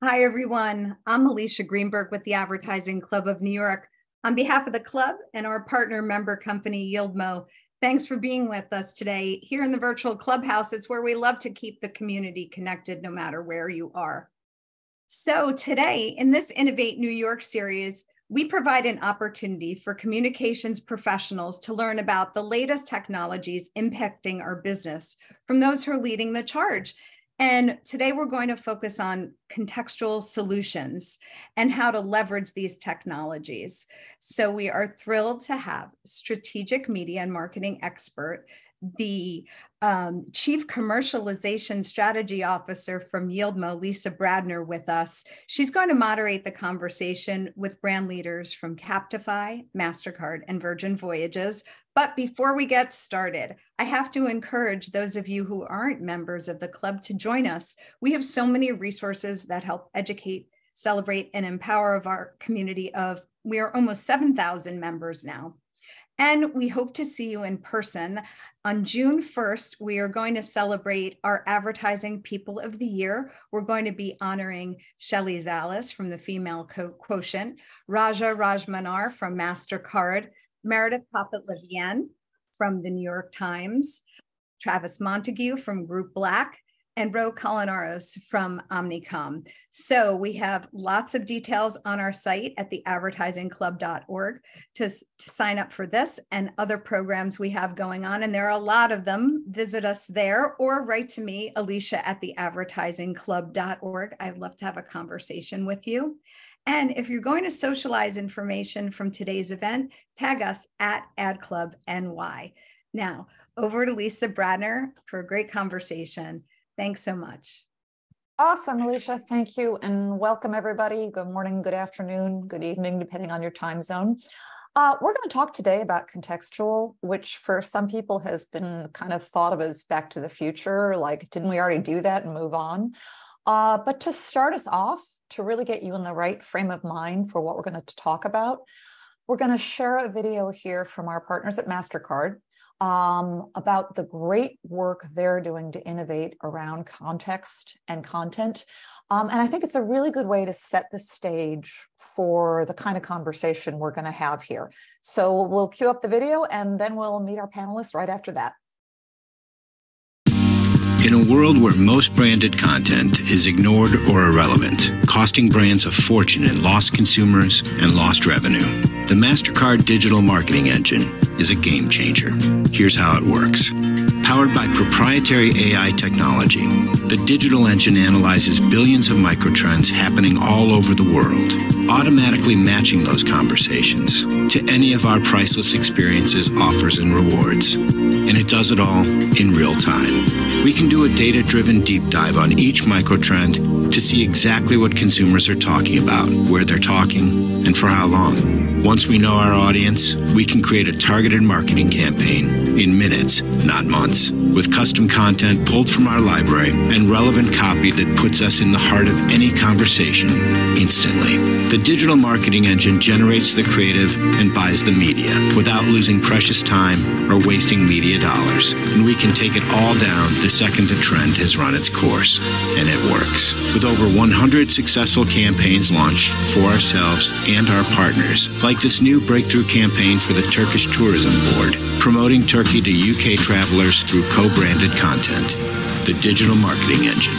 Hi, everyone. I'm Alicia Greenberg with the Advertising Club of New York. On behalf of the club and our partner member company, Yieldmo, thanks for being with us today. Here in the virtual clubhouse, it's where we love to keep the community connected no matter where you are. So today, in this Innovate New York series, we provide an opportunity for communications professionals to learn about the latest technologies impacting our business from those who are leading the charge. And today we're going to focus on contextual solutions and how to leverage these technologies. So we are thrilled to have strategic media and marketing expert, the Chief Commercialization Strategy Officer from Yieldmo, Lisa Bradner, with us. She's going to moderate the conversation with brand leaders from Captify, MasterCard, and Virgin Voyages. But before we get started, I have to encourage those of you who aren't members of the club to join us. We have so many resources that help educate, celebrate, and empower of our community we are almost 7,000 members now. And we hope to see you in person. On June 1st, we are going to celebrate our Advertising People of the Year. We're going to be honoring Shelley Zales from the Female Quotient, Raja Rajmanar from MasterCard, Meredith Poppet-Levienne from the New York Times, Travis Montague from Group Black, and Ro Colinaros from Omnicom. So we have lots of details on our site at theadvertisingclub.org to sign up for this and other programs we have going on. And there are a lot of them. Visit us there or write to me, Alicia, at theadvertisingclub.org. I'd love to have a conversation with you. And if you're going to socialize information from today's event, tag us at AdClubNY. Now, over to Lisa Bradner for a great conversation. Thanks so much. Awesome, Alicia. Thank you. And welcome, everybody. Good morning, good afternoon, good evening, depending on your time zone. We're going to talk today about contextual, which for some people has been kind of thought of as back to the future. Like, didn't we already do that and move on? But to start us off, to really get you in the right frame of mind for what we're going to talk about, we're going to share a video here from our partners at MasterCard about the great work they're doing to innovate around context and content. And I think it's a really good way to set the stage for the kind of conversation we're going to have here. So we'll cue up the video and then we'll meet our panelists right after that. In a world where most branded content is ignored or irrelevant, costing brands a fortune in lost consumers and lost revenue, the MasterCard digital marketing engine is a game changer. Here's how it works. Powered by proprietary AI technology, the digital engine analyzes billions of microtrends happening all over the world, automatically matching those conversations to any of our priceless experiences, offers, and rewards. And it does it all in real time. We can do a data-driven deep dive on each microtrend to see exactly what consumers are talking about, where they're talking, and for how long. Once we know our audience, we can create a targeted marketing campaign in minutes, not months, with custom content pulled from our library and relevant copy that puts us in the heart of any conversation instantly. The digital marketing engine generates the creative and buys the media without losing precious time or wasting media dollars. And we can take it all down the second the trend has run its course. And it works. With over 100 successful campaigns launched for ourselves and our partners, like this new breakthrough campaign for the Turkish Tourism Board, promoting Turkey to UK travelers through co-branded content. The digital marketing engine,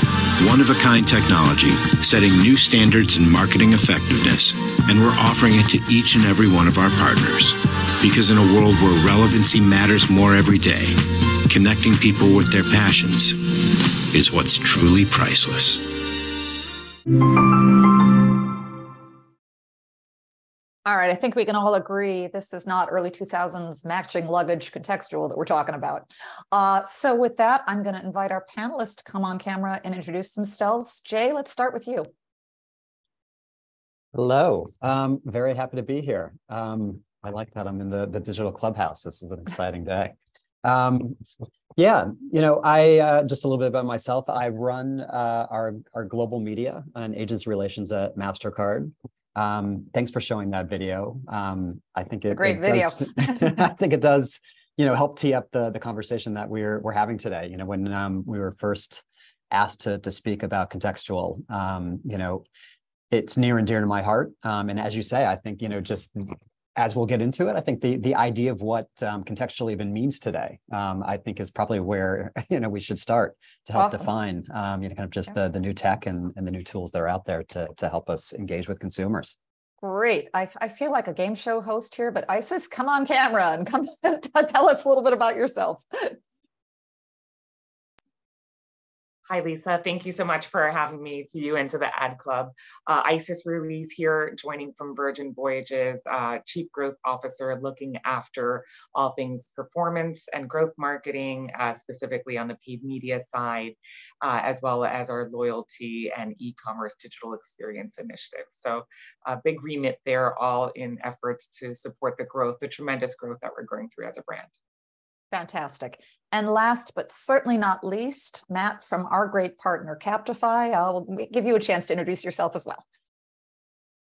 one-of-a-kind technology, setting new standards in marketing effectiveness, and we're offering it to each and every one of our partners. Because in a world where relevancy matters more every day, connecting people with their passions is what's truly priceless. All right, I think we can all agree this is not early 2000s matching luggage contextual that we're talking about. So with that, I'm going to invite our panelists to come on camera and introduce themselves. Jay, let's start with you. Hello, very happy to be here. I like that I'm in the digital clubhouse. This is an exciting day. Yeah, you know, I just a little bit about myself. I run our global media and agency relations at MasterCard. Thanks for showing that video. I think it great video. I think it does, you know, help tee up the conversation that we're having today. You know, when we were first asked to speak about Contextual. It's near and dear to my heart. And as you say, I think, just as we'll get into it, I think the idea of what contextual even means today, I think is probably where, we should start to help define, kind of just the new tech and the new tools that are out there to help us engage with consumers. Great. I feel like a game show host here, but Isis, come on camera and come tell us a little bit about yourself. Hi, Lisa. Thank you so much for having me, to you and to the Ad Club. Isis Ruiz here, joining from Virgin Voyages, Chief Growth Officer, looking after all things performance and growth marketing, specifically on the paid media side, as well as our loyalty and e-commerce digital experience initiatives. So a big remit there, all in efforts to support the growth, the tremendous growth that we're going through as a brand. Fantastic. And last but certainly not least, Matt from our great partner, Captify. I'll give you a chance to introduce yourself as well.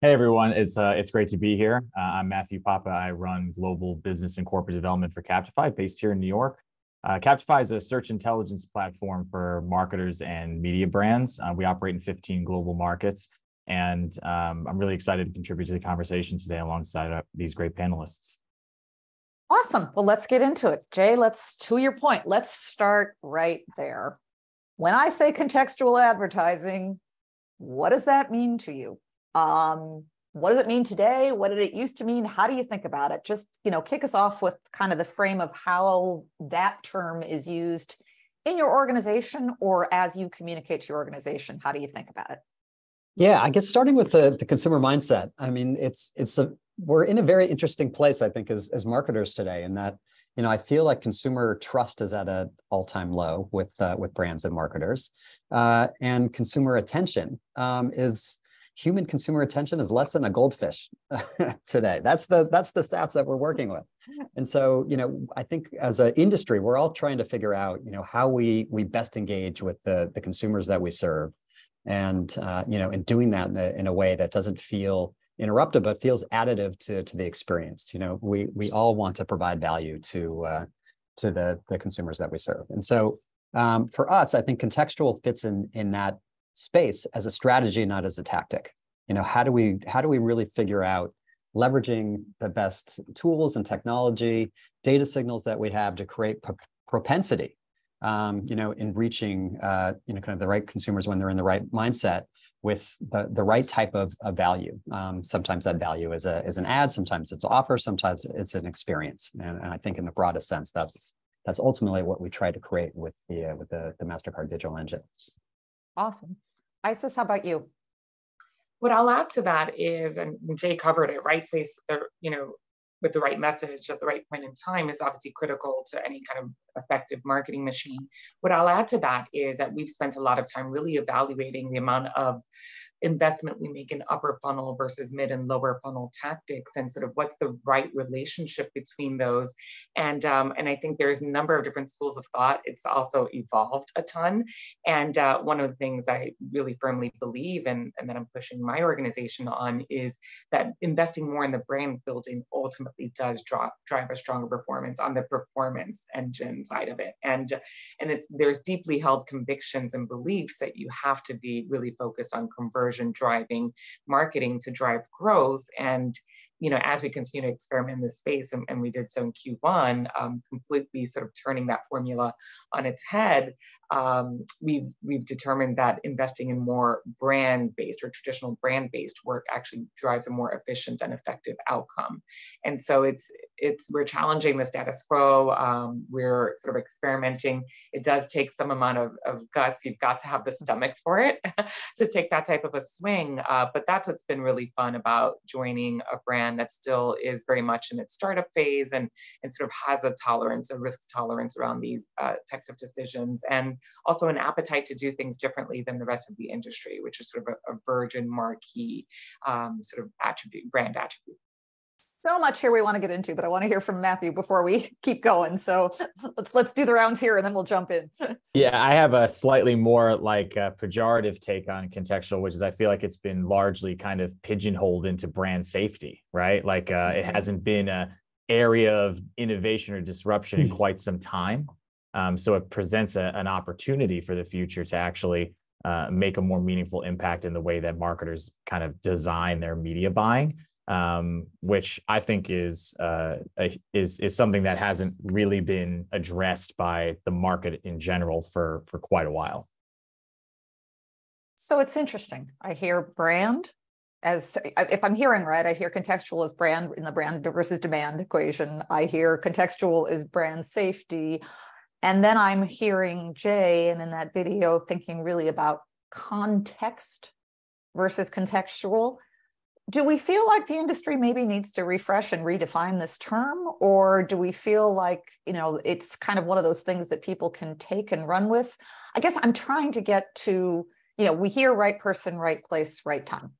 Hey everyone, it's great to be here. I'm Matthew Papa. I run global business and corporate development for Captify, based here in New York. Captify is a search intelligence platform for marketers and media brands. We operate in 15 global markets, and I'm really excited to contribute to the conversation today alongside these great panelists. Awesome. Well, let's get into it. Jay, to your point, let's start right there. When I say contextual advertising, what does that mean to you? What does it mean today? What did it used to mean? How do you think about it? Just, kick us off with kind of the frame of how that term is used in your organization or as you communicate to your organization. How do you think about it? Yeah, I guess starting with the consumer mindset. I mean, we're in a very interesting place, I think, as marketers today, in that, I feel like consumer trust is at an all-time low with brands and marketers, and consumer attention human consumer attention is less than a goldfish today. That's the stats that we're working with. And so, I think as an industry, we're all trying to figure out, how we best engage with the consumers that we serve. And, and doing that in a way that doesn't feel interruptive, but feels additive to the experience. We all want to provide value to the consumers that we serve. And so for us, I think contextual fits in that space as a strategy, not as a tactic. How do we really figure out leveraging the best tools and technology, data signals that we have to create propensity, in reaching, kind of the right consumers when they're in the right mindset with the right type of value. Sometimes that value is an ad, sometimes it's an offer, sometimes it's an experience. And I think in the broadest sense, that's ultimately what we try to create with the MasterCard digital engine. Awesome. Isis, how about you? What I'll add to that is, and Jay covered it, right place, with the right message at the right point in time is obviously critical to any kind of effective marketing machine. What I'll add to that is that we've spent a lot of time really evaluating the amount of investment we make in upper funnel versus mid and lower funnel tactics, and sort of what's the right relationship between those. And I think there's a number of different schools of thought. It's also evolved a ton. And one of the things I really firmly believe and that I'm pushing my organization on is that investing more in the brand building ultimately does drive a stronger performance on the performance engine side of it. And there's deeply held convictions and beliefs that you have to be really focused on conversion driving marketing to drive growth. And as we continue to experiment in this space, and we did so in Q1, completely sort of turning that formula on its head, we've determined that investing in more brand-based or traditional brand-based work actually drives a more efficient and effective outcome. And so we're challenging the status quo. We're sort of experimenting. It does take some amount of guts. You've got to have the stomach for it to take that type of a swing. But that's what's been really fun about joining a brand that still is very much in its startup phase and sort of has a risk tolerance around these types of decisions, and also an appetite to do things differently than the rest of the industry, which is sort of a virgin marquee sort of brand attribute. So much here we want to get into, but I want to hear from Matthew before we keep going. So let's do the rounds here and then we'll jump in. Yeah, I have a slightly more pejorative take on contextual, which is I feel like it's been largely kind of pigeonholed into brand safety, right? It hasn't been an area of innovation or disruption in quite some time. So it presents an opportunity for the future to actually make a more meaningful impact in the way that marketers kind of design their media buying, which I think is something that hasn't really been addressed by the market in general for quite a while. So it's interesting. I hear brand as, if I'm hearing right, I hear contextual as brand in the brand versus demand equation. I hear contextual is brand safety. And then I'm hearing Jay, and in that video, thinking really about context versus contextual. Do we feel like the industry maybe needs to refresh and redefine this term? Or do we feel like, it's kind of one of those things that people can take and run with? I guess I'm trying to get to, we hear right person, right place, right time.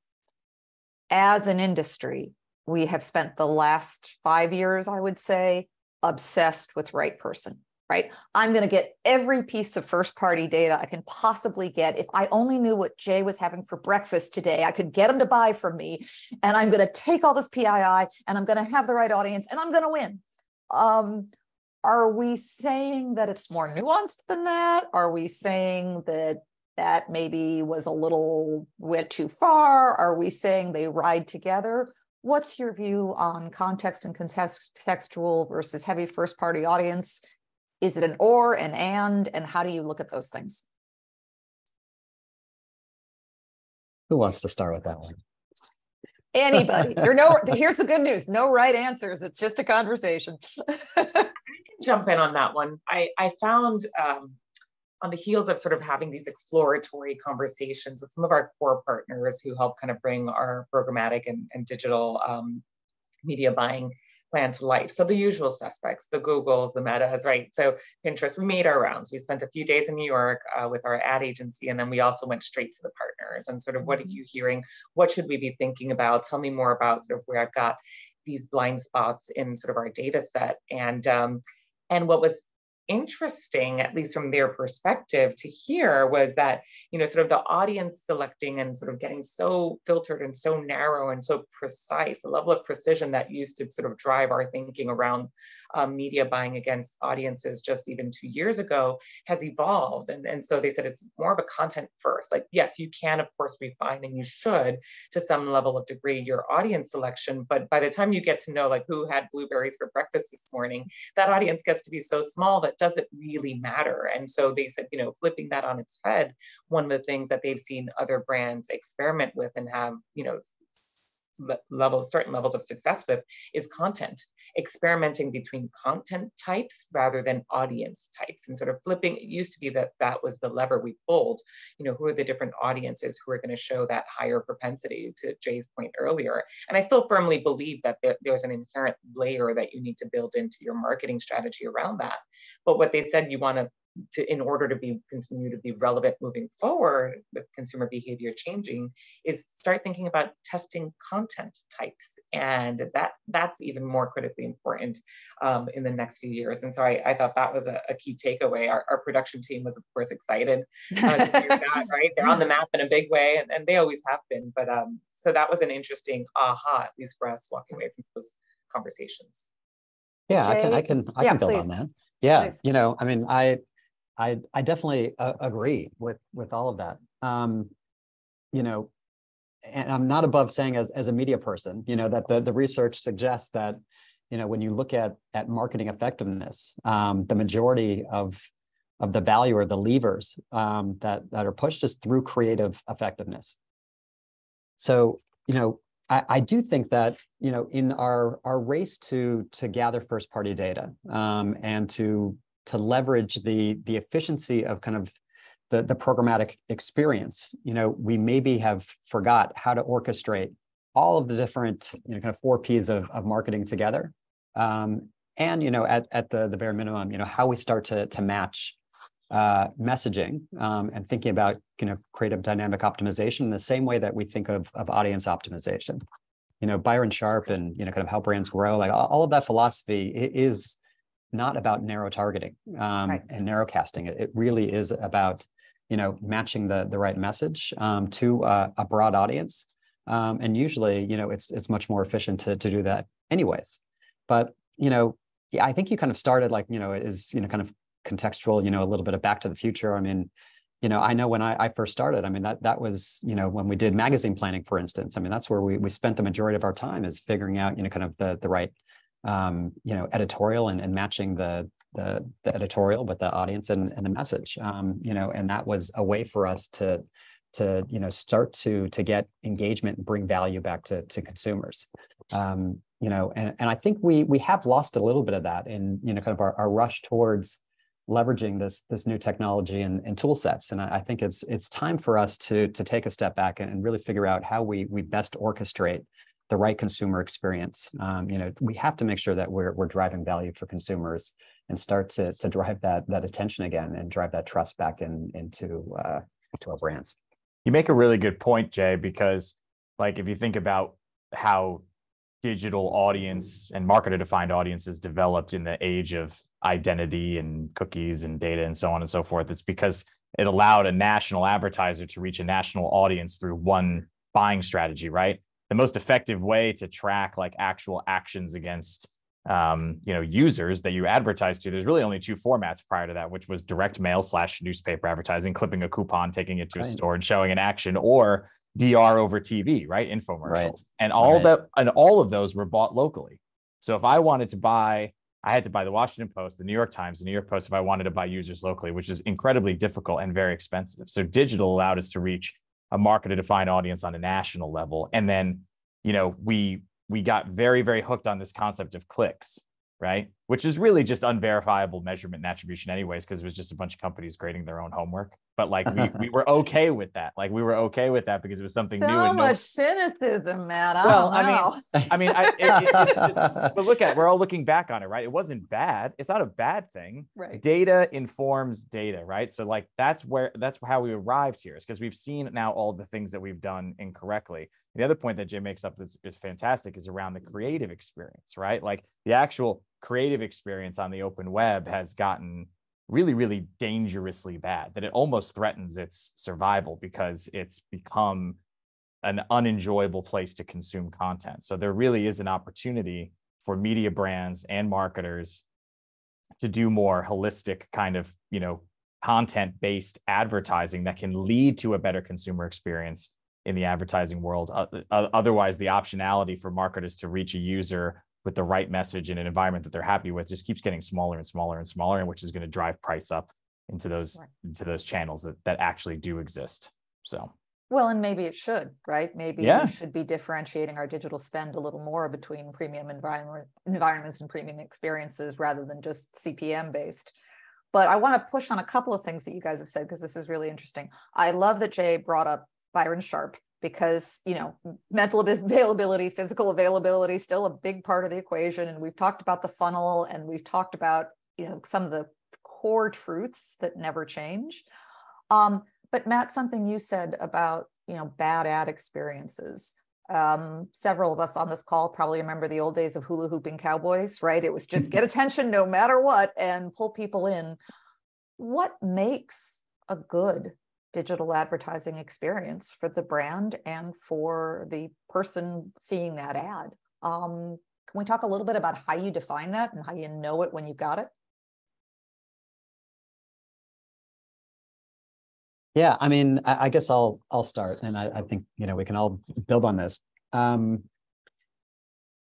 As an industry, we have spent the last 5 years, I would say, obsessed with right person. Right? I'm going to get every piece of first party data I can possibly get. If I only knew what Jay was having for breakfast today, I could get him to buy from me. And I'm going to take all this PII and I'm going to have the right audience and I'm going to win. Are we saying that it's more nuanced than that? Are we saying that maybe went too far? Are we saying they ride together? What's your view on context and contextual versus heavy first party audience? Is it an or, an and how do you look at those things? Who wants to start with that one? Anybody. Here's the good news. No right answers. It's just a conversation. I can jump in on that one. I found on the heels of sort of having these exploratory conversations with some of our core partners who help kind of bring our programmatic and digital media buying plan to life. So the usual suspects, the Googles, the Metas, right? So Pinterest, we made our rounds. We spent a few days in New York with our ad agency, and then we also went straight to the partners and sort of, what are you hearing? What should we be thinking about? Tell me more about sort of where I've got these blind spots in sort of our data set. And what was interesting, at least from their perspective, to hear was that, sort of the audience selecting and sort of getting so filtered and so narrow and so precise, the level of precision that used to sort of drive our thinking around media buying against audiences just even 2 years ago has evolved. And so they said it's more of a content first. Like, yes, you can, of course, refine, and you should to some level of degree, your audience selection. But by the time you get to know like who had blueberries for breakfast this morning, that audience gets to be so small that doesn't really matter. And so they said, flipping that on its head, one of the things that they've seen other brands experiment with and have, certain levels of success with is content, experimenting between content types rather than audience types, and sort of flipping. It used to be that was the lever we pulled, who are the different audiences who are going to show that higher propensity, to Jay's point earlier. And I still firmly believe that there's an inherent layer that you need to build into your marketing strategy around that. But what they said, you want to in order to continue to be relevant moving forward with consumer behavior changing, is start thinking about testing content types. And that's even more critically important in the next few years. And so I thought that was a key takeaway. Our production team was, of course, excited to hear that, right? They're on the map in a big way, and they always have been. But so that was an interesting aha, at least for us, walking away from those conversations. Yeah, Jay, I can build please. on that. Yeah, Please. I definitely agree with all of that. And I'm not above saying as a media person, that the research suggests that, when you look at marketing effectiveness, the majority of the value or the levers that are pushed is through creative effectiveness. So, I do think that, in our race to gather first party data and to leverage the efficiency of kind of the programmatic experience, we maybe have forgot how to orchestrate all of the different, kind of 4 Ps of marketing together. And, at the bare minimum, how we start to match messaging and thinking about, creative dynamic optimization in the same way that we think of audience optimization. Byron Sharp and, kind of how brands grow, like all of that philosophy is not about narrow targeting and narrow casting. It really is about, matching the right message to a broad audience. And usually, it's much more efficient to do that anyways. But, I think you kind of started like, kind of contextual, you know, a little bit of Back to the Future. I mean, you know, I know when I first started, I mean, that was, you know, when we did magazine planning, for instance, I mean, that's where we spent the majority of our time, is figuring out, you know, kind of the right, you know, editorial and matching the editorial with the audience and the message, you know, and that was a way for us to you know, start to get engagement and bring value back to consumers. You know, and I think we have lost a little bit of that in, you know, kind of our rush towards leveraging this new technology and tool sets. And I think it's time for us to take a step back and really figure out how we best orchestrate the right consumer experience. You know, we have to make sure that we're driving value for consumers and start to drive that attention again and drive that trust back into our brands. You make a really good point, Jay, because like if you think about how digital audience and marketer-defined audiences developed in the age of identity and cookies and data and so on and so forth, it's because it allowed a national advertiser to reach a national audience through one buying strategy, right? The most effective way to track like actual actions against you know, users that you advertise to, there's really only two formats prior to that, which was direct mail / newspaper advertising, clipping a coupon, taking it to a store and showing an action, or DR over TV, right? Infomercials. Right. And all of those were bought locally. So if I wanted to buy, I had to buy the Washington Post, the New York Times, the New York Post, if I wanted to buy users locally, which is incredibly difficult and very expensive. So digital allowed us to reach a marketer-defined audience on a national level. And then, you know, we got very, very hooked on this concept of clicks, right? Which is really just unverifiable measurement and attribution anyways, because it was just a bunch of companies grading their own homework. But like we were okay with that. Like we were okay with that because it was something new. So much cynicism, Matt. Well, but look at, we're all looking back on it, right? It wasn't bad. It's not a bad thing. Right. Data informs data, right? So like that's how we arrived here, is because we've seen now all the things that we've done incorrectly. The other point that Jay makes up is fantastic, is around the creative experience, right? Like the actual creative experience on the open web has gotten really, really dangerously bad, that it almost threatens its survival because it's become an unenjoyable place to consume content. So there really is an opportunity for media brands and marketers to do more holistic kind of, you know, content-based advertising that can lead to a better consumer experience in the advertising world. Otherwise, the optionality for marketers to reach a user with the right message in an environment that they're happy with just keeps getting smaller and smaller and smaller, and which is going to drive price up into those channels that actually do exist. So, well, and maybe it should, right? Maybe we should be differentiating our digital spend a little more between premium environments and premium experiences rather than just CPM based. But I want to push on a couple of things that you guys have said, because this is really interesting. I love that Jay brought up Byron Sharp, because, you know, mental availability, physical availability, still a big part of the equation. And we've talked about the funnel, and we've talked about, you know, some of the core truths that never change. But Matt, something you said about, you know, bad ad experiences. Several of us on this call probably remember the old days of hula hooping cowboys, right? It was just get attention no matter what and pull people in. What makes a good digital advertising experience for the brand and for the person seeing that ad? Can we talk a little bit about how you define that and how you know it when you got it? Yeah, I mean, I guess I'll start, and I think, you know, we can all build on this. You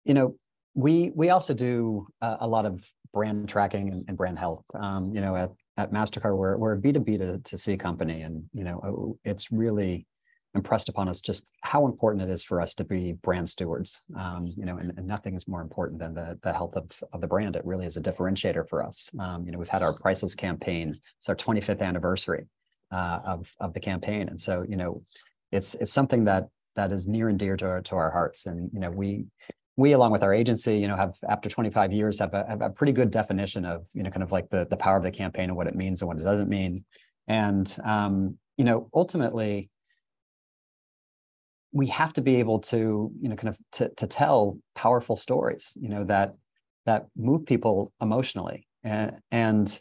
know, we also do a lot of brand tracking and brand health. You know, at MasterCard, we're a B2B to C company, and you know, it's really impressed upon us just how important it is for us to be brand stewards. You know, and nothing is more important than the health of the brand. It really is a differentiator for us. You know, we've had our Priceless campaign. It's our 25th anniversary of the campaign, and so, you know, it's something that is near and dear to our hearts. And you know, we along with our agency, you know, have, after 25 years, have a pretty good definition of, you know, kind of like the power of the campaign and what it means and what it doesn't mean. And you know, ultimately, we have to be able to, you know, kind of to tell powerful stories, you know, that move people emotionally. And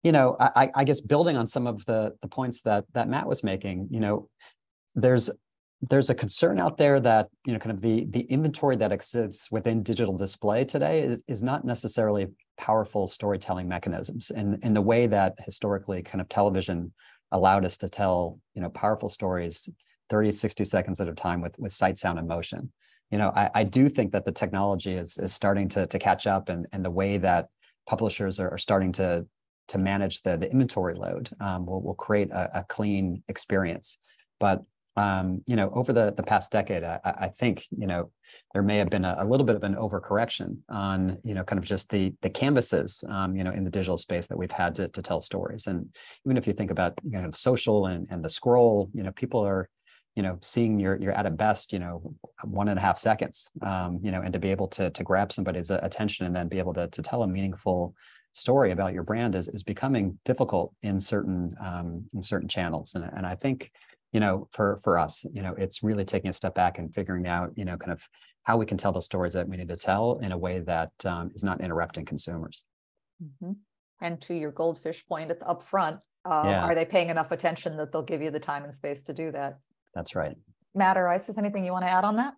you know, I guess building on some of the points that Matt was making, you know, there's a concern out there that, you know, kind of the inventory that exists within digital display today is not necessarily powerful storytelling mechanisms in the way that historically kind of television allowed us to tell, powerful stories 30, 60 seconds at a time with sight, sound, and motion. I do think that the technology is starting to catch up, and the way that publishers are starting to manage the inventory load will create a clean experience. But over the past decade, I think there may have been a little bit of an overcorrection on kind of just the canvases in the digital space that we've had to tell stories. And even if you think about social and the scroll, people are seeing you're at a best 1.5 seconds, and to be able to grab somebody's attention and then be able to tell a meaningful story about your brand is becoming difficult in certain channels. And I think for us, it's really taking a step back and figuring out, kind of how we can tell the stories that we need to tell in a way that is not interrupting consumers. Mm-hmm. And to your goldfish point at the upfront, Yeah. Are they paying enough attention that they'll give you the time and space to do that? That's right. Matt or Isis, anything you want to add on that?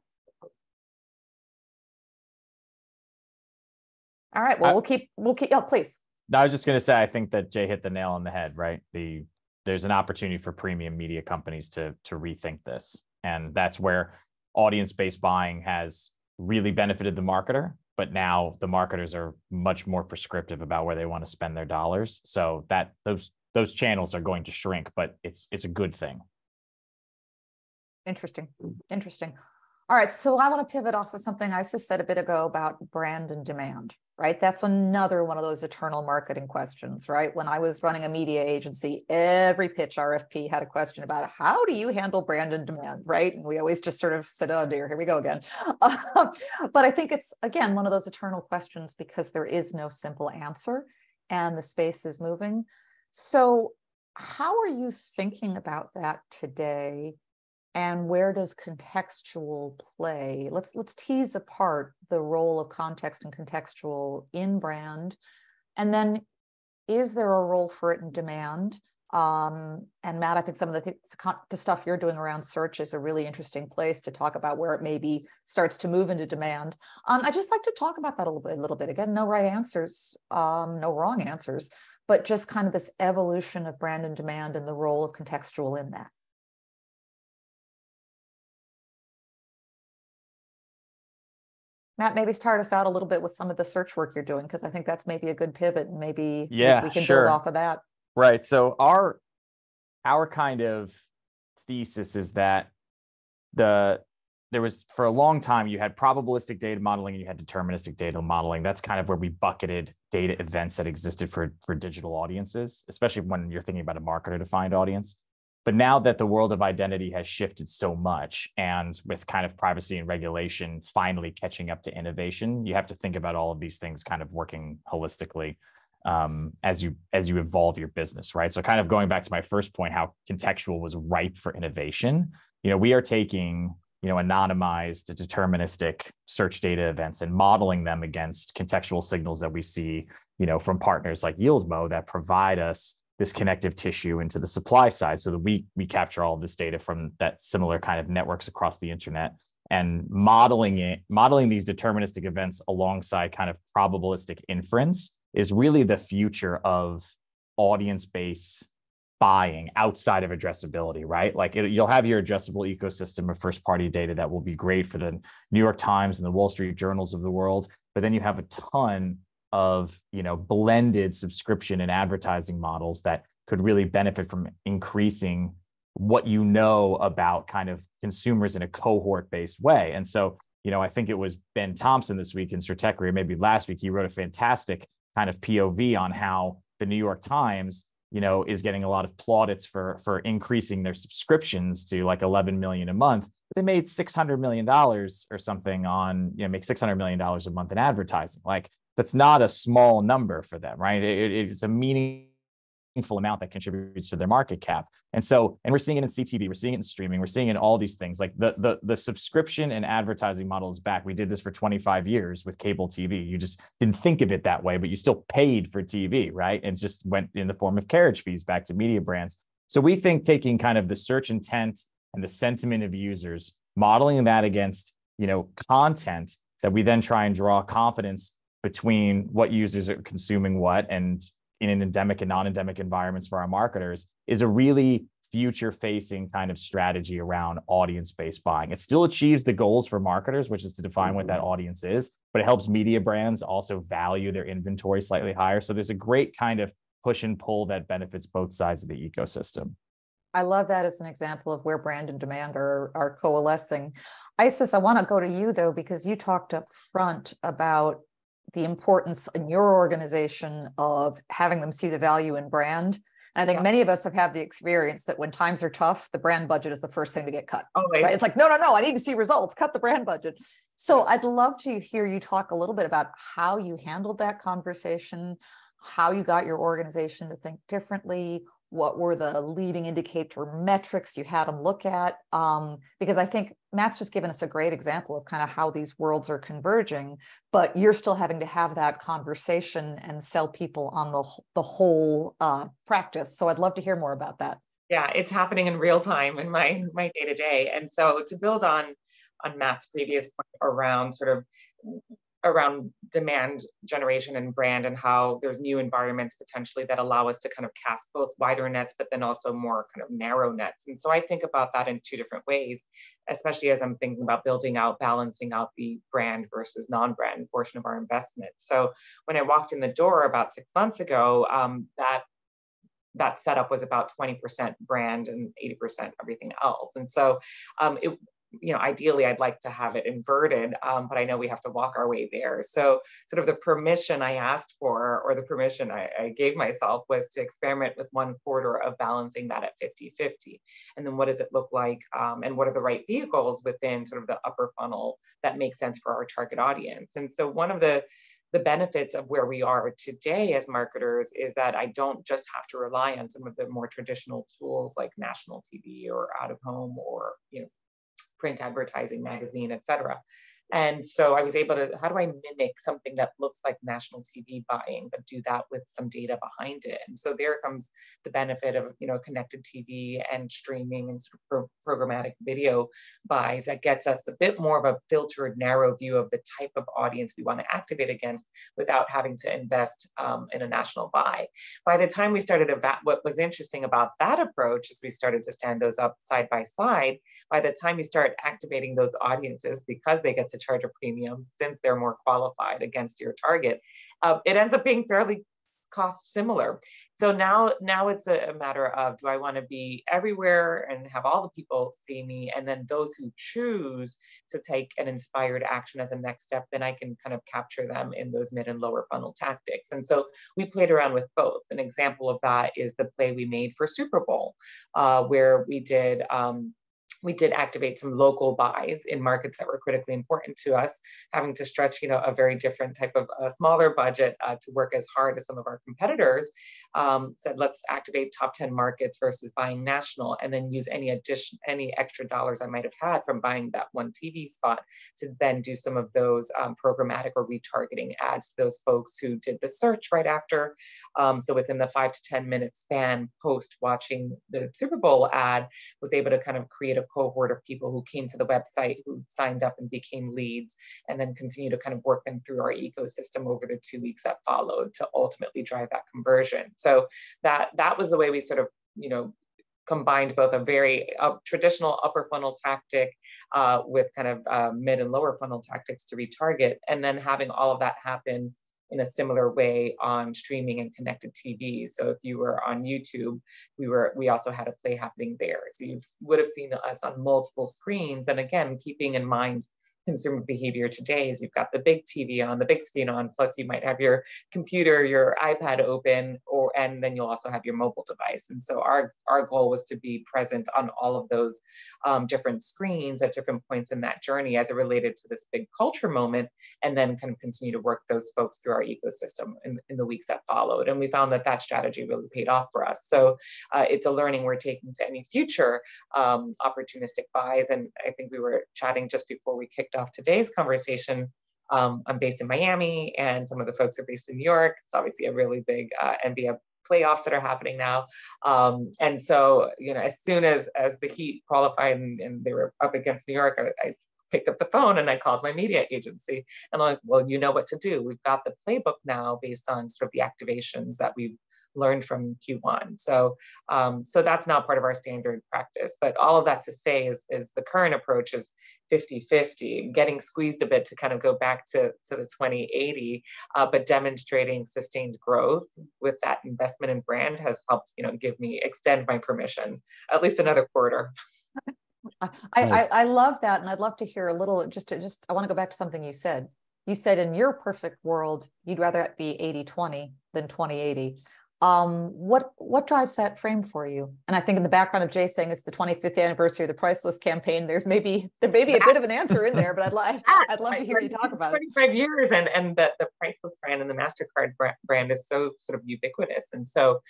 All right. Well, we'll keep. Oh, please. I was just going to say, I think that Jay hit the nail on the head, right? There's an opportunity for premium media companies to rethink this. And that's where audience-based buying has really benefited the marketer, but now the marketers are much more prescriptive about where they want to spend their dollars. So that those channels are going to shrink, but it's a good thing. Interesting. All right. So I want to pivot off of something Isis said a bit ago about brand and demand, right? That's another one of those eternal marketing questions, right? When I was running a media agency, every pitch RFP had a question about how do you handle brand and demand, right? And we always just sort of said, oh dear, here we go again. But I think it's, again, one of those eternal questions because there is no simple answer and the space is moving. So how are you thinking about that today? And where does contextual play? Let's tease apart the role of context and contextual in brand. And then is there a role for it in demand? And Matt, I think some of the stuff you're doing around search is a really interesting place to talk about where it maybe starts to move into demand. I'd just like to talk about that a little bit. Again, no right answers, no wrong answers, but just kind of this evolution of brand and demand and the role of contextual in that. Matt, maybe start us out a little bit with some of the search work you're doing, because I think that's maybe a good pivot, and maybe we can build off of that. Right. So our kind of thesis is that there was, for a long time, you had probabilistic data modeling and you had deterministic data modeling. That's kind of where we bucketed data events that existed for digital audiences, especially when you're thinking about a marketer-defined audience. But now that the world of identity has shifted so much, and with kind of privacy and regulation finally catching up to innovation, you have to think about all of these things kind of working holistically as you evolve your business, right? So kind of going back to my first point, how contextual was ripe for innovation. We are taking anonymized, deterministic search data events and modeling them against contextual signals that we see, from partners like YieldMo that provide us this connective tissue into the supply side, so that we capture all of this data from that similar kind of networks across the internet, and modeling these deterministic events alongside kind of probabilistic inference is really the future of audience-based buying outside of addressability, right? Like you'll have your addressable ecosystem of first-party data that will be great for the New York Times and the Wall Street Journals of the world, but then you have a ton of blended subscription and advertising models that could really benefit from increasing what about kind of consumers in a cohort-based way. And so, I think it was Ben Thompson this week in Stratechery, or maybe last week, he wrote a fantastic kind of POV on how the New York Times, is getting a lot of plaudits for increasing their subscriptions to like 11 million a month. But they made $600 million or something on, make $600 million a month in advertising. Like, that's not a small number for them, right? It's a meaningful amount that contributes to their market cap. And we're seeing it in CTV, we're seeing it in streaming, we're seeing it in all these things. Like the subscription and advertising model is back. We did this for 25 years with cable TV. You just didn't think of it that way, but you still paid for TV, right? And just went in the form of carriage fees back to media brands. So we think taking kind of the search intent and the sentiment of users, modeling that against, content that we then try and draw confidence between what users are consuming what, and in an endemic and non-endemic environments for our marketers, is a really future-facing kind of strategy around audience-based buying. It still achieves the goals for marketers, which is to define what that audience is, but it helps media brands also value their inventory slightly higher. So there's a great kind of push and pull that benefits both sides of the ecosystem. I love that as an example of where brand and demand are coalescing. Isis, I want to go to you though, because you talked up front about the importance in your organization of having them see the value in brand. And I think many of us have had the experience that when times are tough, the brand budget is the first thing to get cut. Right? It's like, no, I need to see results, cut the brand budget. So I'd love to hear you talk a little bit about how you handled that conversation, how you got your organization to think differently, what were the leading indicator metrics you had them look at? Because I think Matt's just given us a great example of kind of how these worlds are converging, but you're still having to have that conversation and sell people on the whole practice. So I'd love to hear more about that. Yeah, it's happening in real time in my day-to-day. And so to build on Matt's previous point around demand generation and brand, and how there's new environments potentially that allow us to kind of cast both wider nets, but then also more kind of narrow nets. And so I think about that in two different ways, especially as I'm thinking about balancing out the brand versus non-brand portion of our investment. So when I walked in the door about 6 months ago, that setup was about 20% brand and 80% everything else. And so ideally I'd like to have it inverted, but I know we have to walk our way there. So sort of the permission I asked for, or the permission I gave myself, was to experiment with 1/4 of balancing that at 50-50. And then what does it look like? And what are the right vehicles within sort of the upper funnel that make sense for our target audience? And so one of the benefits of where we are today as marketers is that I don't just have to rely on some of the more traditional tools like national TV or out of home or print advertising, magazine, et cetera. And so I was able to, how do I mimic something that looks like national TV buying, but do that with some data behind it? And so there comes the benefit of, connected TV and streaming and sort of programmatic video buys that gets us a bit more of a filtered, narrow view of the type of audience we want to activate against without having to invest in a national buy. By the time we started, what was interesting about that approach is we started to stand those up side by side. By the time you start activating those audiences, because they get to charge a premium since they're more qualified against your target, it ends up being fairly cost similar. So now it's a matter of, do I want to be everywhere and have all the people see me? And then those who choose to take an inspired action as a next step, then I can kind of capture them in those mid and lower funnel tactics. And so we played around with both. An example of that is the play we made for Super Bowl, where we did activate some local buys in markets that were critically important to us, having to stretch, a very different type of smaller budget to work as hard as some of our competitors. Said, let's activate top 10 markets versus buying national, and then use any extra dollars I might have had from buying that one TV spot to then do some of those programmatic or retargeting ads to those folks who did the search right after. So within the 5 to 10 minute span post watching the Super Bowl ad, was able to kind of create a cohort of people who came to the website, who signed up and became leads, and then continue to kind of work them through our ecosystem over the 2 weeks that followed to ultimately drive that conversion. So that was the way we sort of, combined both a very traditional upper funnel tactic with kind of mid and lower funnel tactics to retarget, and then having all of that happen in a similar way on streaming and connected TV. So if you were on YouTube, we also had a play happening there. So you would have seen us on multiple screens. And again, keeping in mind consumer behavior today is you've got the big TV on, the big screen on, plus you might have your computer, your iPad open, and then you'll also have your mobile device. And so our goal was to be present on all of those different screens at different points in that journey as it related to this big culture moment, and then kind of continue to work those folks through our ecosystem in the weeks that followed. And we found that strategy really paid off for us. So it's a learning we're taking to any future opportunistic buys. And I think we were chatting just before we kicked off today's conversation. I'm based in Miami, and some of the folks are based in New York. It's obviously a really big NBA playoffs that are happening now. And so, as soon as the Heat qualified and they were up against New York, I picked up the phone and I called my media agency, and I'm like, well, you know what to do. We've got the playbook now based on sort of the activations that we've learned from Q1. So that's now part of our standard practice. But all of that to say is the current approach is 50-50, getting squeezed a bit to kind of go back to the 2080, but demonstrating sustained growth with that investment in brand has helped, give me extend my permission at least another quarter. I love that. And I'd love to hear a little, I want to go back to something you said. You said in your perfect world, you'd rather it be 80-20 than 20-80. What drives that frame for you? And I think in the background of Jay saying it's the 25th anniversary of the Priceless campaign, there may be a bit of an answer in there, but I'd love to hear you talk about 25 years, and the Priceless brand and the MasterCard brand is so sort of ubiquitous. And so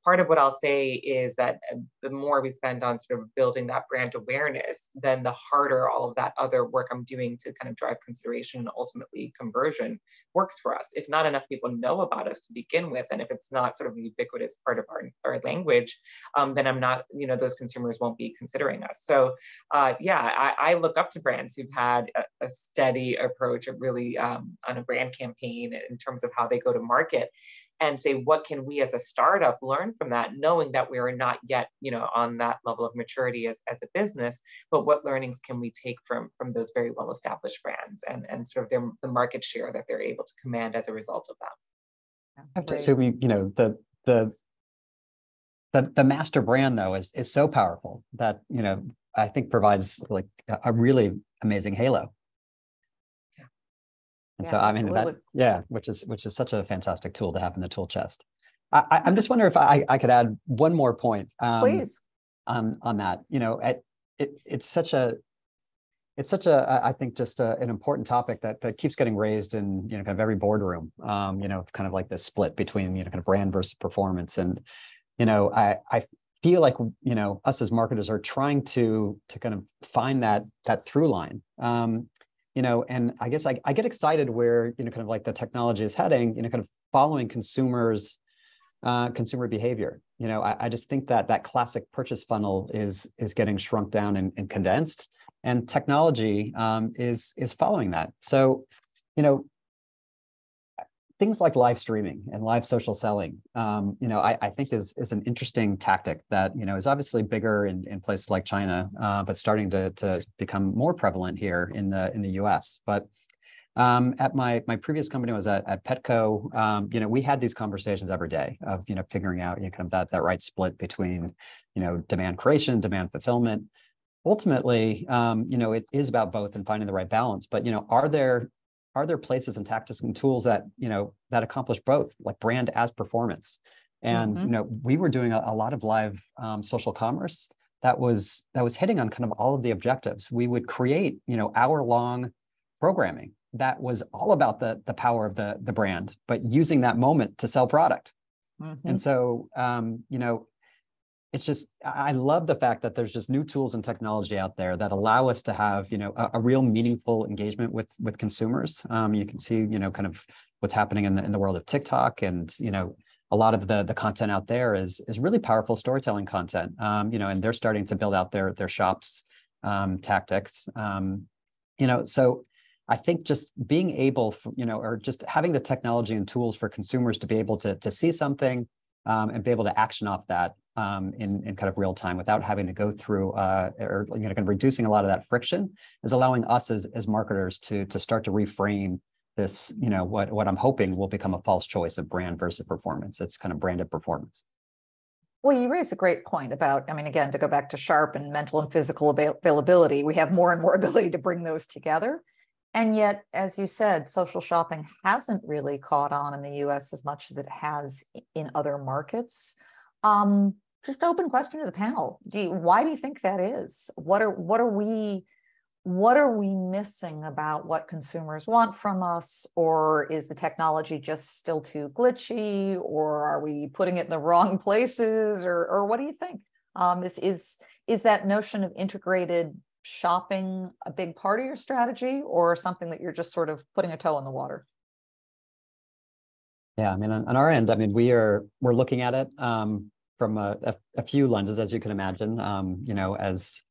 part of what I'll say is that the more we spend on sort of building that brand awareness, then the harder all of that other work I'm doing to kind of drive consideration and ultimately conversion works for us. If not enough people know about us to begin with, and if it's not sort of a ubiquitous part of our language, then I'm not, those consumers won't be considering us. So I look up to brands who've had a steady approach, really on a brand campaign in terms of how they go to market, and say, what can we as a startup learn from that, knowing that we are not yet, on that level of maturity as a business, but what learnings can we take from those very well-established brands and sort of the market share that they're able to command as a result of that. I have to assume, the master brand though is so powerful that, I think provides like a really amazing halo. And so, I mean, which is such a fantastic tool to have in the tool chest. I'm just wondering if I could add one more point. Please. On that, it's such a, I think just an important topic that keeps getting raised in, kind of every boardroom, kind of like this split between, kind of brand versus performance. And, I feel like, us as marketers are trying to kind of find that through line. And I guess I get excited where, kind of like the technology is heading, kind of following consumer behavior. I just think that classic purchase funnel is getting shrunk down and condensed, and technology is following that. So, things like live streaming and live social selling, I think is an interesting tactic that, is obviously bigger in places like China, but starting to become more prevalent here in the US. But at my previous company, I was at Petco. We had these conversations every day of, figuring out, kind of that right split between, demand creation, demand fulfillment. Ultimately, it is about both and finding the right balance. But, are there places and tactics and tools that, that accomplish both, like brand as performance? And, we were doing a lot of live social commerce that was hitting on kind of all of the objectives. We would create, hour-long programming that was all about the power of the brand, but using that moment to sell product. And so, it's just, I love the fact that there's just new tools and technology out there that allow us to have, a real meaningful engagement with consumers. You can see, kind of what's happening in the world of TikTok, and, a lot of the content out there is really powerful storytelling content, and they're starting to build out their shops tactics. So I think just being able, or just having the technology and tools for consumers to be able to see something and be able to action off that in kind of real time without having to go through or kind of reducing a lot of that friction is allowing us as marketers to start to reframe this, what I'm hoping will become a false choice of brand versus performance. It's kind of branded performance. Well, you raise a great point about, again, to go back to Sharp and mental and physical availability, we have more and more ability to bring those together. And yet, as you said, social shopping hasn't really caught on in the US as much as it has in other markets. Just open question to the panel. Why do you think that is? What are we missing about what consumers want from us? Or is the technology just still too glitchy? Or are we putting it in the wrong places? Or what do you think? Is that notion of integrated shopping a big part of your strategy, or something that you're just sort of putting a toe in the water? Yeah, on our end, we're looking at it from a few lenses, as you can imagine. As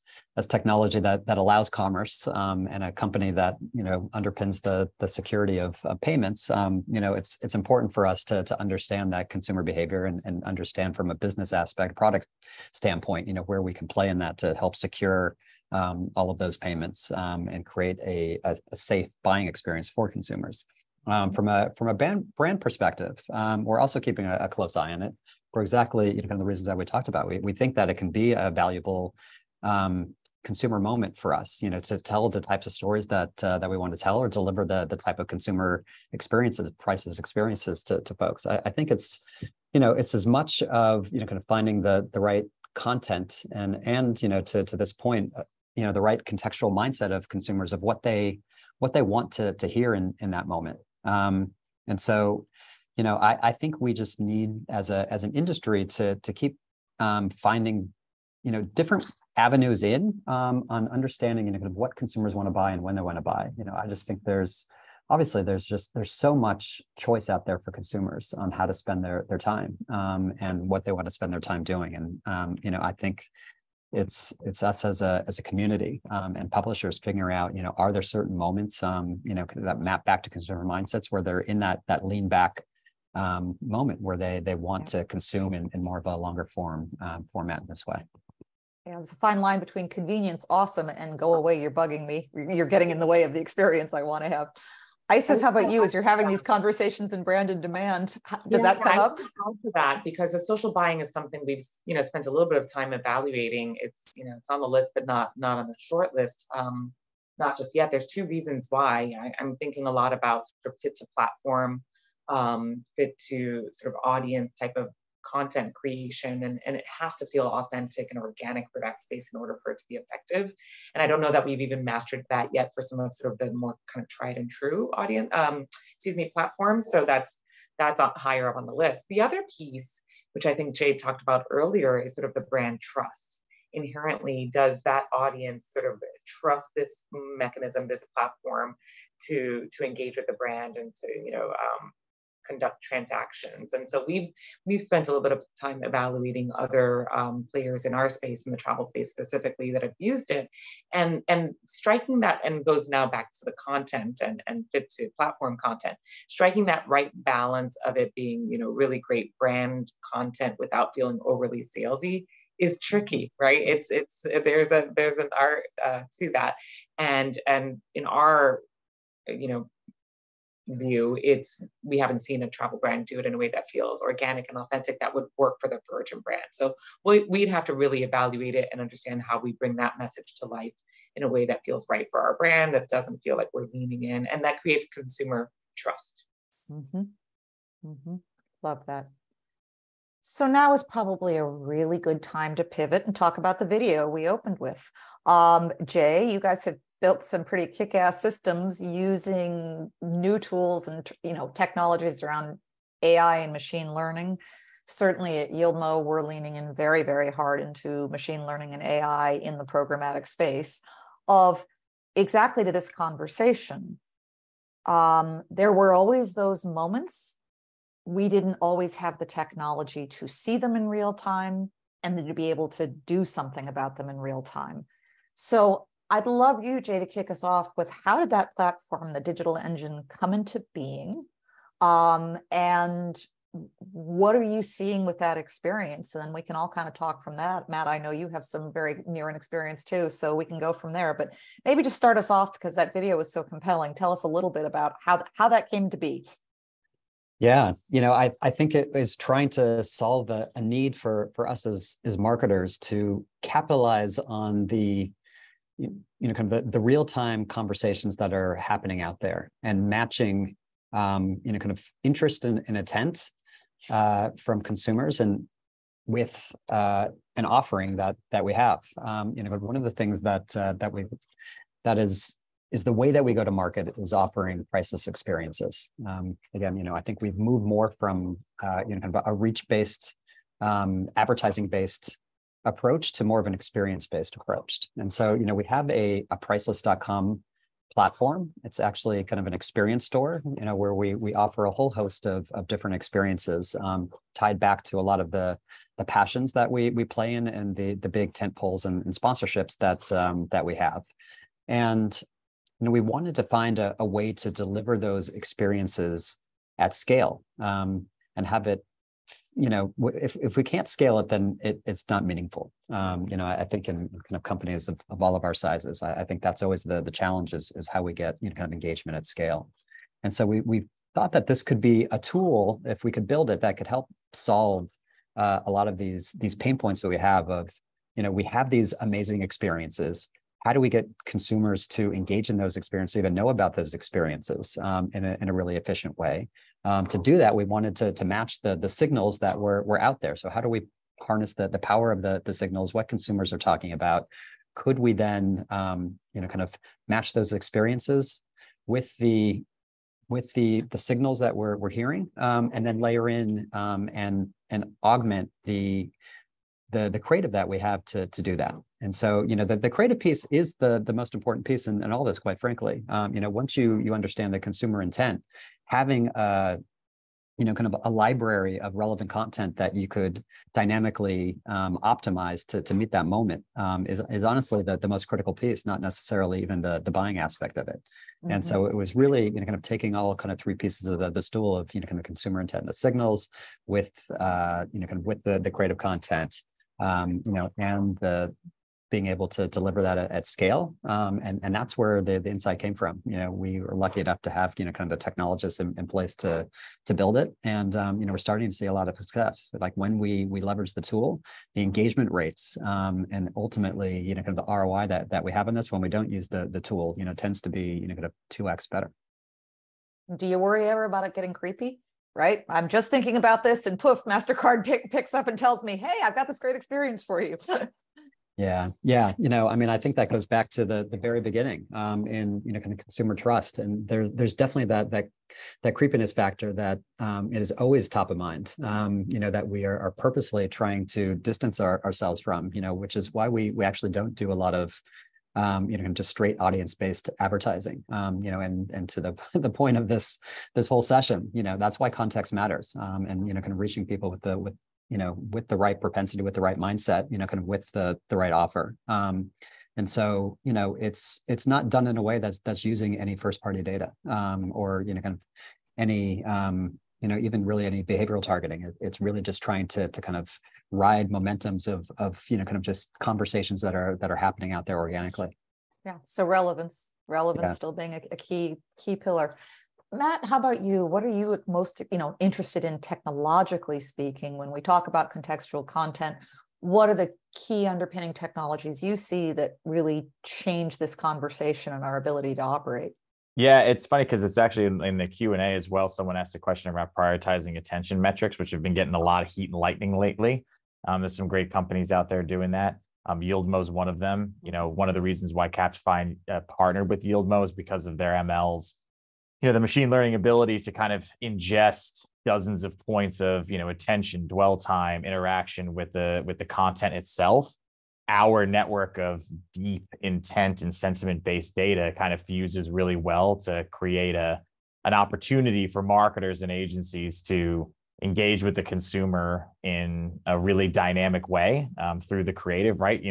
technology that allows commerce, and a company that underpins the security of payments, it's important for us to understand that consumer behavior and understand from a business aspect, product standpoint, where we can play in that to help secure all of those payments, and create a safe buying experience for consumers. From a brand perspective, we're also keeping a close eye on it for exactly kind of the reasons that we talked about. We think that it can be a valuable consumer moment for us, to tell the types of stories that we want to tell, or deliver the type of consumer experiences, experiences to folks. I think it's as much of kind of finding the right content and to this point, the right contextual mindset of consumers of what they want to hear in that moment. And so, I think we just need as an industry to keep finding different avenues on understanding kind of what consumers want to buy and when they want to buy. I just think there's so much choice out there for consumers on how to spend their time, and what they want to spend their time doing. And I think it's us as a community, and publishers figuring out, are there certain moments, that map back to consumer mindsets where they're in that lean back moment where they want to consume in more of a longer format in this way. Yeah, there's a fine line between convenience, awesome, and go away, you're bugging me. You're getting in the way of the experience I want to have. Isis, how about you? As you're having these conversations in branded demand, does that come up? To that, because the social buying is something we've spent a little bit of time evaluating. It's it's on the list, but not on the short list. Not just yet. There's two reasons why. I'm thinking a lot about sort of fit to platform, fit to sort of audience type of content creation, and it has to feel authentic and organic for that space in order for it to be effective. And I don't know that we've even mastered that yet for some of sort of the more kind of tried and true audience, platforms. So that's higher up on the list. The other piece, which I think Jade talked about earlier, is sort of the brand trust. Inherently, does that audience sort of trust this mechanism, this platform, to engage with the brand and to conduct transactions? And so we've spent a little bit of time evaluating other players in our space, in the travel space specifically, that have used it, and striking that, and goes now back to the content and fit to platform content, striking that right balance of it being really great brand content without feeling overly salesy is tricky, right? There's an art to that, and in our view, we haven't seen a travel brand do it in a way that feels organic and authentic that would work for the Virgin brand. So we'd have to really evaluate it and understand how we bring that message to life in a way that feels right for our brand, that doesn't feel like we're leaning in, and that creates consumer trust. Mm-hmm. Mm-hmm. Love that. So now is probably a really good time to pivot and talk about the video we opened with. Jay, you guys have built some pretty kick-ass systems using new tools and technologies around AI and machine learning. Certainly at Yieldmo, we're leaning in very, very hard into machine learning and AI in the programmatic space of exactly to this conversation. There were always those moments. We didn't always have the technology to see them in real time and then to be able to do something about them in real time. So I'd love you, Jay, to kick us off with how did that platform, the digital engine, come into being? And what are you seeing with that experience? And then we can all kind of talk from that. Matt, I know you have some very near-end experience too, so we can go from there. But maybe just start us off, because that video was so compelling. Tell us a little bit about how that came to be. Yeah, I think it is trying to solve a need for us as marketers to capitalize on the kind of the real-time conversations that are happening out there, and matching kind of interest and intent from consumers and with an offering that we have. One of the things that is the way that we go to market is offering priceless experiences. Again, I think we've moved more from kind of a reach-based, advertising-based approach to more of an experience-based approach. And so, we have a priceless.com platform. It's actually kind of an experience store, where we offer a whole host of different experiences tied back to a lot of the passions that we play in and the big tent poles and sponsorships that we have. And we wanted to find a way to deliver those experiences at scale, and have it, if we can't scale it, then it's not meaningful. I think in kind of companies of all of our sizes, I think that's always the challenge is how we get kind of engagement at scale. And so we thought that this could be a tool, if we could build it, that could help solve a lot of these pain points that we have of, we have these amazing experiences. How do we get consumers to engage in those experiences, even know about those experiences in a really efficient way? To do that, we wanted to match the signals that were out there. So how do we harness the power of the signals, what consumers are talking about? Could we then kind of match those experiences with the signals that we're hearing, and then layer in and augment the creative that we have to do that. And so, the creative piece is the most important piece in all this, quite frankly. Once you understand the consumer intent, having kind of a library of relevant content that you could dynamically optimize to meet that moment is honestly the most critical piece, not necessarily even the buying aspect of it. Mm-hmm. And so it was really kind of taking all kind of three pieces of the stool of kind of consumer intent and the signals with kind of with the creative content, and the being able to deliver that at scale. And that's where the insight came from. We were lucky enough to have, kind of the technologists in place to build it. And, we're starting to see a lot of success. Like when we leverage the tool, the engagement rates, and ultimately, kind of the ROI that we have in this when we don't use the tool, tends to be, kind of 2x better. Do you worry ever about it getting creepy? Right? I'm just thinking about this and poof, MasterCard picks up and tells me, hey, I've got this great experience for you. Yeah. I think that goes back to the very beginning, in kind of consumer trust, and there's definitely that creepiness factor that it is always top of mind. That we are purposely trying to distance ourselves from. Which is why we actually don't do a lot of just straight audience-based advertising. And to the point of this whole session, that's why context matters. And kind of reaching people with the right propensity, with the right mindset, kind of with the right offer. And so, it's not done in a way that's using any first party data, or, kind of any, even really any behavioral targeting. It's really just trying to kind of ride momentums of kind of just conversations that are happening out there organically. Yeah. So relevance still being a key pillar. Matt, how about you? What are you most, interested in technologically speaking when we talk about contextual content? What are the key underpinning technologies you see that really change this conversation and our ability to operate? Yeah, it's funny because it's actually in the Q&A as well. Someone asked a question about prioritizing attention metrics, which have been getting a lot of heat and lightning lately. There's some great companies out there doing that. YieldMo is one of them. One of the reasons why Captify partnered with YieldMo is because of their MLs. The machine learning ability to kind of ingest dozens of points of, attention, dwell time, interaction with the content itself. Our network of deep intent and sentiment-based data kind of fuses really well to create an opportunity for marketers and agencies to engage with the consumer in a really dynamic way through the creative, right?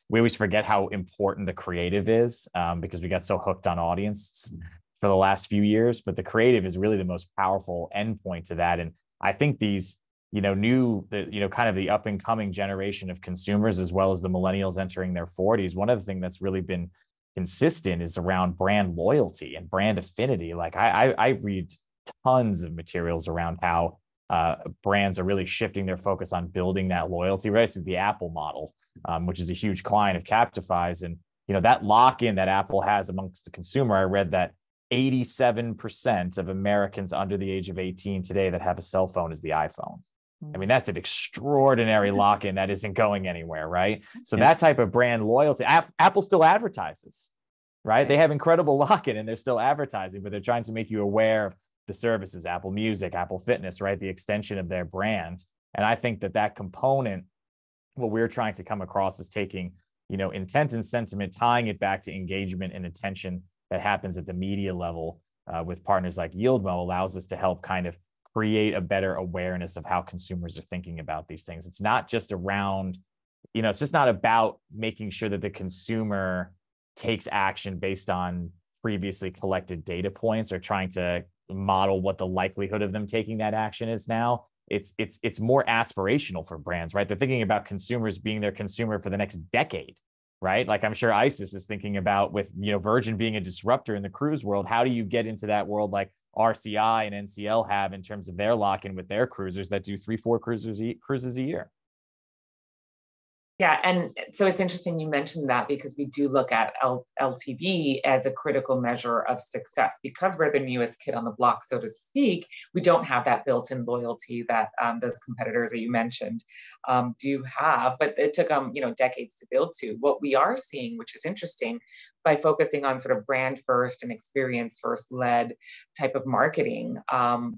We always forget how important the creative is because we got so hooked on audience for the last few years, but the creative is really the most powerful endpoint to that. And I think these, kind of the up and coming generation of consumers, as well as the millennials entering their 40s, one of the things that's really been consistent is around brand loyalty and brand affinity. Like I read tons of materials around how brands are really shifting their focus on building that loyalty, right? So the Apple model, which is a huge client of Captify's, and that lock-in that Apple has amongst the consumer. I read that 87% of Americans under the age of 18 today that have a cell phone is the iPhone. I mean, that's an extraordinary lock-in that isn't going anywhere, right? So that type of brand loyalty, Apple still advertises, right? They have incredible lock-in and they're still advertising, but they're trying to make you aware of the services, Apple Music, Apple Fitness, right? The extension of their brand. And I think that component, what we're trying to come across is taking, intent and sentiment, tying it back to engagement and attention that happens at the media level with partners like YieldMo allows us to help kind of create a better awareness of how consumers are thinking about these things. It's not just around, it's just not about making sure that the consumer takes action based on previously collected data points or trying to model what the likelihood of them taking that action is now. It's more aspirational for brands, right? They're thinking about consumers being their consumer for the next decade, right? Like I'm sure ISIS is thinking about with, Virgin being a disruptor in the cruise world. How do you get into that world like RCI and NCL have in terms of their lock-in with their cruisers that do 3-4 cruises a year? Yeah, and so it's interesting you mentioned that because we do look at LTV as a critical measure of success. Because we're the newest kid on the block, so to speak, we don't have that built-in loyalty that those competitors that you mentioned do have, but it took them, decades to build to. What we are seeing, which is interesting, by focusing on sort of brand first and experience first led type of marketing,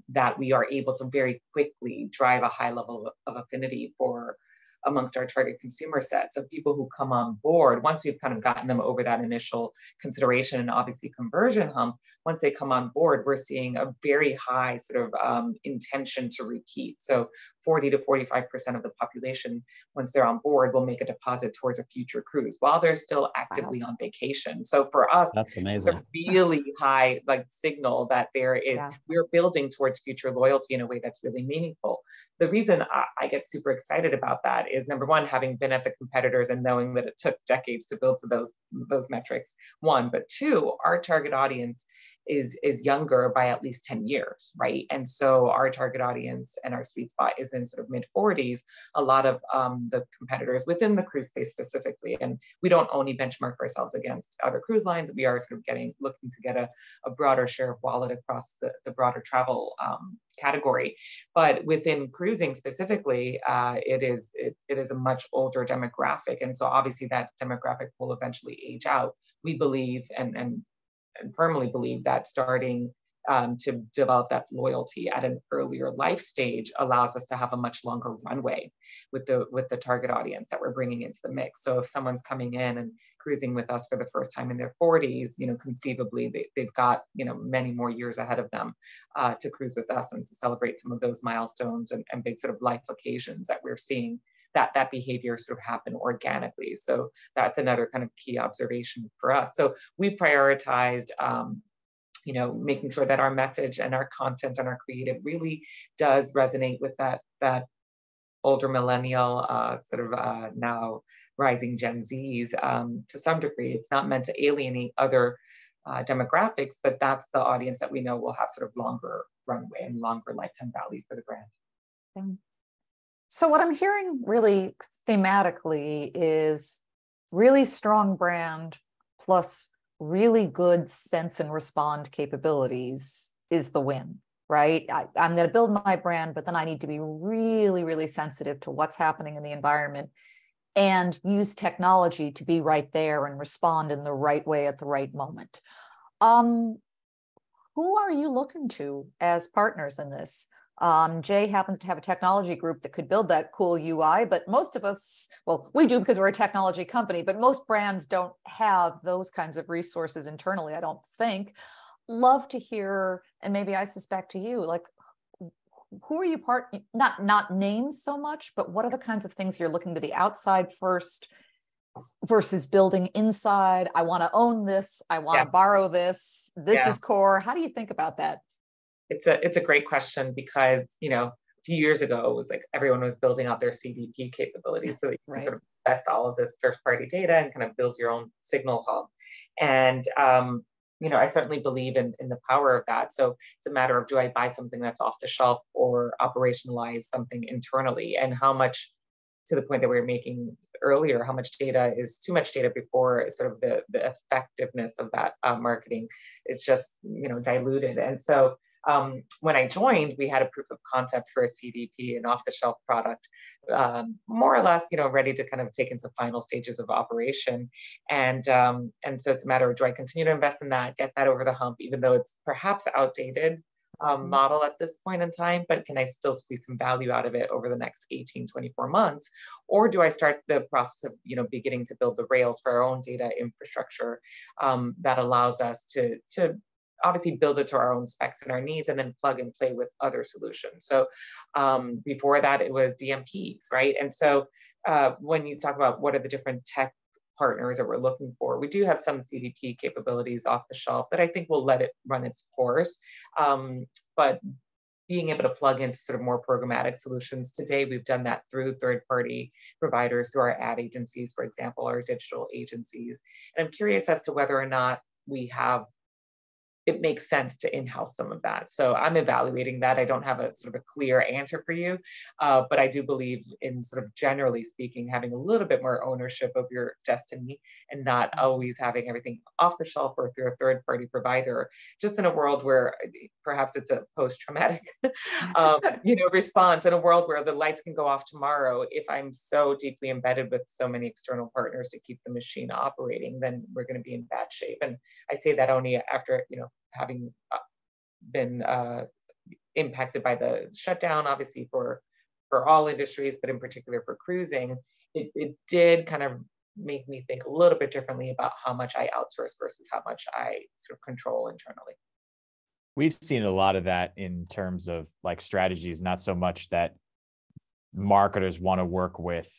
that we are able to very quickly drive a high level of affinity for amongst our target consumer set. So people who come on board, once we've kind of gotten them over that initial consideration and obviously conversion hump, once they come on board, we're seeing a very high sort of intention to repeat. So 40 to 45% of the population, once they're on board, will make a deposit towards a future cruise while they're still actively on vacation. So for us, that's amazing. A really high signal that there is, we're building towards future loyalty in a way that's really meaningful. The reason I get super excited about that is, number one, having been at the competitors and knowing that it took decades to build to those metrics, one, but two, our target audience is younger by at least 10 years, right? And so our target audience and our sweet spot is in sort of mid 40s. A lot of the competitors within the cruise space specifically, and we don't only benchmark ourselves against other cruise lines, we are sort of looking to get a broader share of wallet across the broader travel category. But within cruising specifically, it is a much older demographic. And so obviously that demographic will eventually age out. We believe and firmly believe that starting to develop that loyalty at an earlier life stage allows us to have a much longer runway with the target audience that we're bringing into the mix. So if someone's coming in and cruising with us for the first time in their 40s, conceivably they've got many more years ahead of them to cruise with us and to celebrate some of those milestones and big sort of life occasions that we're seeing that behavior sort of happen organically. So that's another kind of key observation for us. So we prioritized making sure that our message and our content and our creative really does resonate with that older millennial, now rising Gen Zs to some degree. It's not meant to alienate other demographics, but that's the audience that we know will have sort of longer runway and longer lifetime value for the brand. So what I'm hearing really thematically is really strong brand plus really good sense and respond capabilities is the win, right? I'm going to build my brand, but then I need to be really, really sensitive to what's happening in the environment and use technology to be right there and respond in the right way at the right moment. Who are you looking to as partners in this? Jay happens to have a technology group that could build that cool UI, but most of us, well, we do because we're a technology company, but most brands don't have those kinds of resources internally, I don't think. Love to hear, and maybe I suspect to you, who are you not names so much, but what are the kinds of things you're looking to the outside first versus building inside? I want to own this. I want to borrow this. This is core. How do you think about that? It's a great question because, a few years ago, it was like everyone was building out their CDP capabilities so that you can sort of test all of this first party data and kind of build your own signal hub. And, I certainly believe in the power of that. So it's a matter of, do I buy something that's off the shelf or operationalize something internally, and how much, to the point that we were making earlier, how much data is too much data before sort of the effectiveness of that marketing is just, diluted. And so when I joined, we had a proof of concept for a CDP, an off-the-shelf product, more or less, ready to kind of take into final stages of operation. And so it's a matter of, do I continue to invest in that, get that over the hump, even though it's perhaps outdated, model at this point in time, but can I still squeeze some value out of it over the next 18, 24 months? Or do I start the process of, beginning to build the rails for our own data infrastructure that allows us to obviously build it to our own specs and our needs, and then plug and play with other solutions. So before that, it was DMPs, right? And so when you talk about what are the different tech partners that we're looking for, we do have some CDP capabilities off the shelf that I think will let it run its course. But being able to plug into sort of more programmatic solutions today, we've done that through third-party providers, through our ad agencies, for example, our digital agencies. And I'm curious as to whether or not it makes sense to in-house some of that. So I'm evaluating that. I don't have a sort of a clear answer for you, but I do believe in sort of generally speaking, having a little bit more ownership of your destiny and not always having everything off the shelf or through a third-party provider, just in a world where perhaps it's a post-traumatic response, in a world where the lights can go off tomorrow. If I'm so deeply embedded with so many external partners to keep the machine operating, then we're going to be in bad shape. And I say that only after, having been impacted by the shutdown, obviously for all industries, but in particular for cruising, it did kind of make me think a little bit differently about how much I outsource versus how much I sort of control internally. We've seen a lot of that in terms of like strategies, not so much that marketers want to work with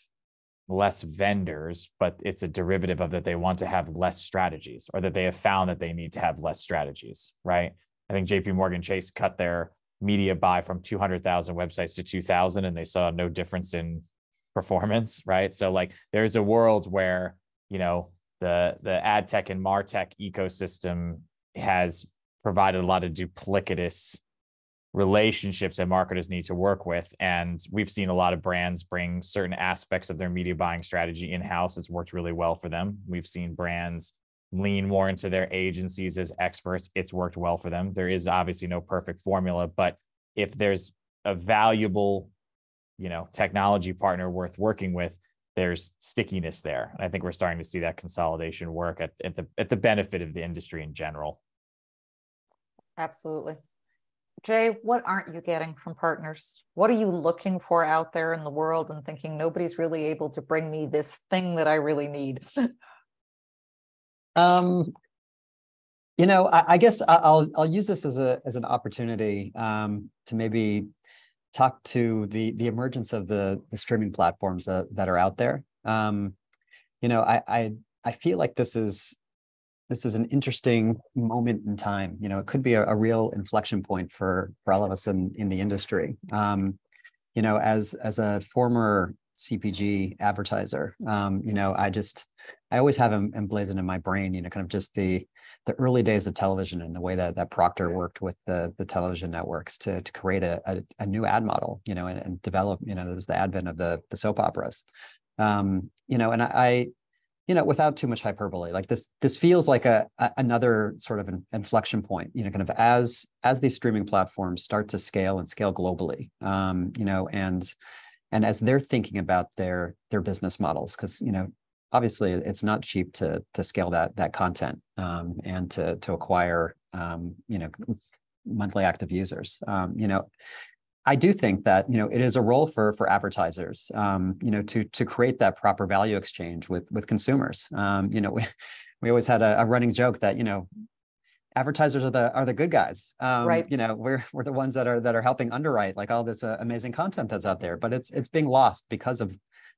less vendors, but it's a derivative of that they want to have less strategies, or that they have found that they need to have less strategies, right? I think JP Morgan Chase cut their media buy from 200,000 websites to 2,000, and they saw no difference in performance, right? So like there's a world where, the ad tech and MarTech ecosystem has provided a lot of duplicitous relationships that marketers need to work with. And we've seen a lot of brands bring certain aspects of their media buying strategy in-house. It's worked really well for them. We've seen brands lean more into their agencies as experts. It's worked well for them. There is obviously no perfect formula, but if there's a valuable, technology partner worth working with, there's stickiness there. And I think we're starting to see that consolidation work at the benefit of the industry in general. Absolutely. Jay, what aren't you getting from partners? What are you looking for out there in the world and thinking nobody's really able to bring me this thing that I really need? I guess I'll use this as an opportunity to maybe talk to the emergence of the streaming platforms that are out there. I feel like this is an interesting moment in time. It could be a real inflection point for all of us in the industry. As a former CPG advertiser, I always have emblazoned in my brain, kind of just the early days of television and the way that Procter worked with the television networks to create a new ad model, and develop, there's the advent of the soap operas. And I without too much hyperbole, like this feels like another sort of an inflection point, kind of as these streaming platforms start to scale globally, and as they're thinking about their business models, because, obviously it's not cheap to scale that content, and to acquire, monthly active users. I do think that, it is a role for advertisers, to create that proper value exchange with consumers. We always had a running joke that, advertisers are the good guys. Right. We're the ones that are helping underwrite like all this amazing content that's out there, but it's being lost because of,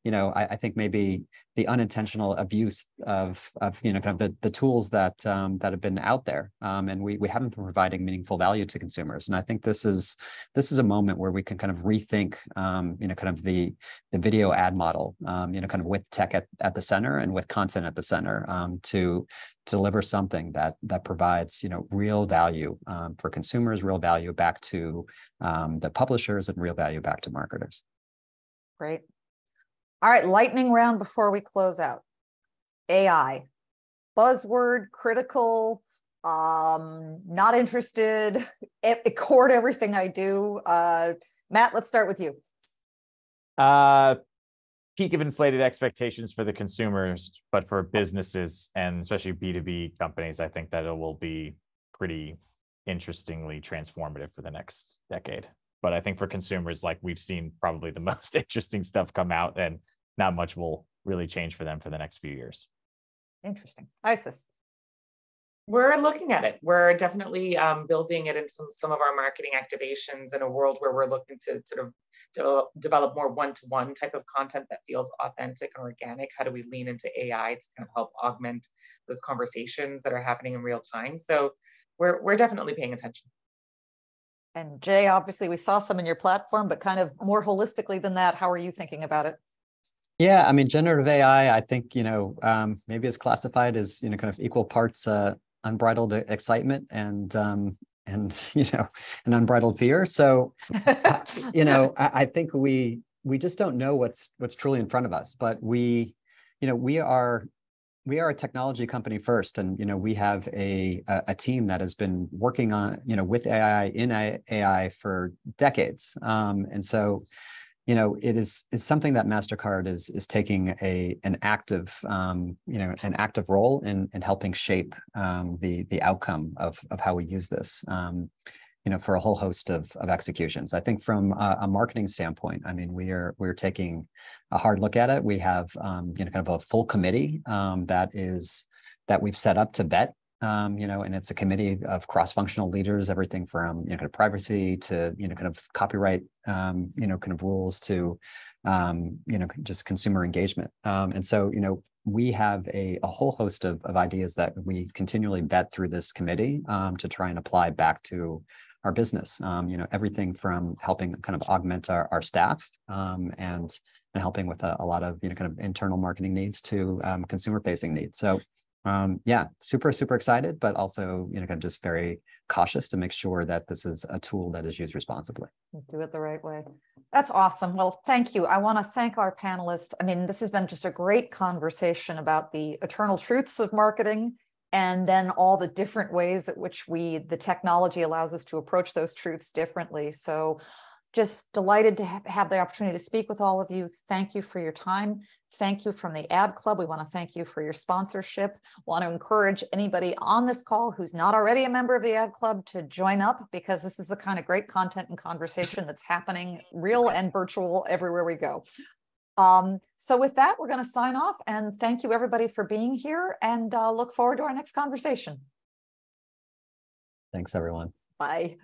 I think maybe the unintentional abuse of kind of the tools that have been out there, and we haven't been providing meaningful value to consumers. And I think this is a moment where we can kind of rethink, kind of the video ad model, kind of with tech at the center and with content at the center, to deliver something that provides, real value for consumers, real value back to the publishers, and real value back to marketers. Great. All right, lightning round before we close out. AI, buzzword, critical, not interested, it core to everything I do. Matt, let's start with you. Peak of inflated expectations for the consumers, but for businesses and especially B2B companies, I think that it will be pretty interestingly transformative for the next decade. But I think for consumers, like we've seen probably the most interesting stuff come out, and not much will really change for them for the next few years. Interesting. Isis. We're looking at it. We're definitely building it in some of our marketing activations in a world where we're looking to sort of develop more one-to-one type of content that feels authentic and organic. How do we lean into AI to kind of help augment those conversations that are happening in real time? So we're definitely paying attention. And Jay, obviously we saw some in your platform, but kind of more holistically than that, how are you thinking about it? Yeah, I mean, generative AI, I think, maybe it's classified as, kind of equal parts unbridled excitement and an unbridled fear. So, I think we just don't know what's truly in front of us. But we are a technology company first, and we have a team that has been working on with AI in AI for decades, and so. It is something that MasterCard is taking an active role in helping shape the outcome of how we use this for a whole host of executions. I think from a marketing standpoint, I mean, we're taking a hard look at it. We have kind of a full committee that we've set up to vet. And it's a committee of cross-functional leaders, everything from kind of privacy to kind of copyright, kind of rules to just consumer engagement. And so we have a whole host of ideas that we continually vet through this committee to try and apply back to our business. Everything from helping kind of augment our staff and helping with a lot of kind of internal marketing needs to consumer-facing needs. So. Super excited, but also, kind of just very cautious to make sure that this is a tool that is used responsibly. Do it the right way. That's awesome. Well, thank you. I want to thank our panelists. I mean, this has been just a great conversation about the eternal truths of marketing, and then all the different ways at which the technology allows us to approach those truths differently. So just delighted to have the opportunity to speak with all of you. Thank you for your time. Thank you from the Ad Club. We want to thank you for your sponsorship. Want to encourage anybody on this call who's not already a member of the Ad Club to join up, because this is the kind of great content and conversation that's happening real and virtual everywhere we go. So with that, we're going to sign off, and thank you everybody for being here, and look forward to our next conversation. Thanks, everyone. Bye.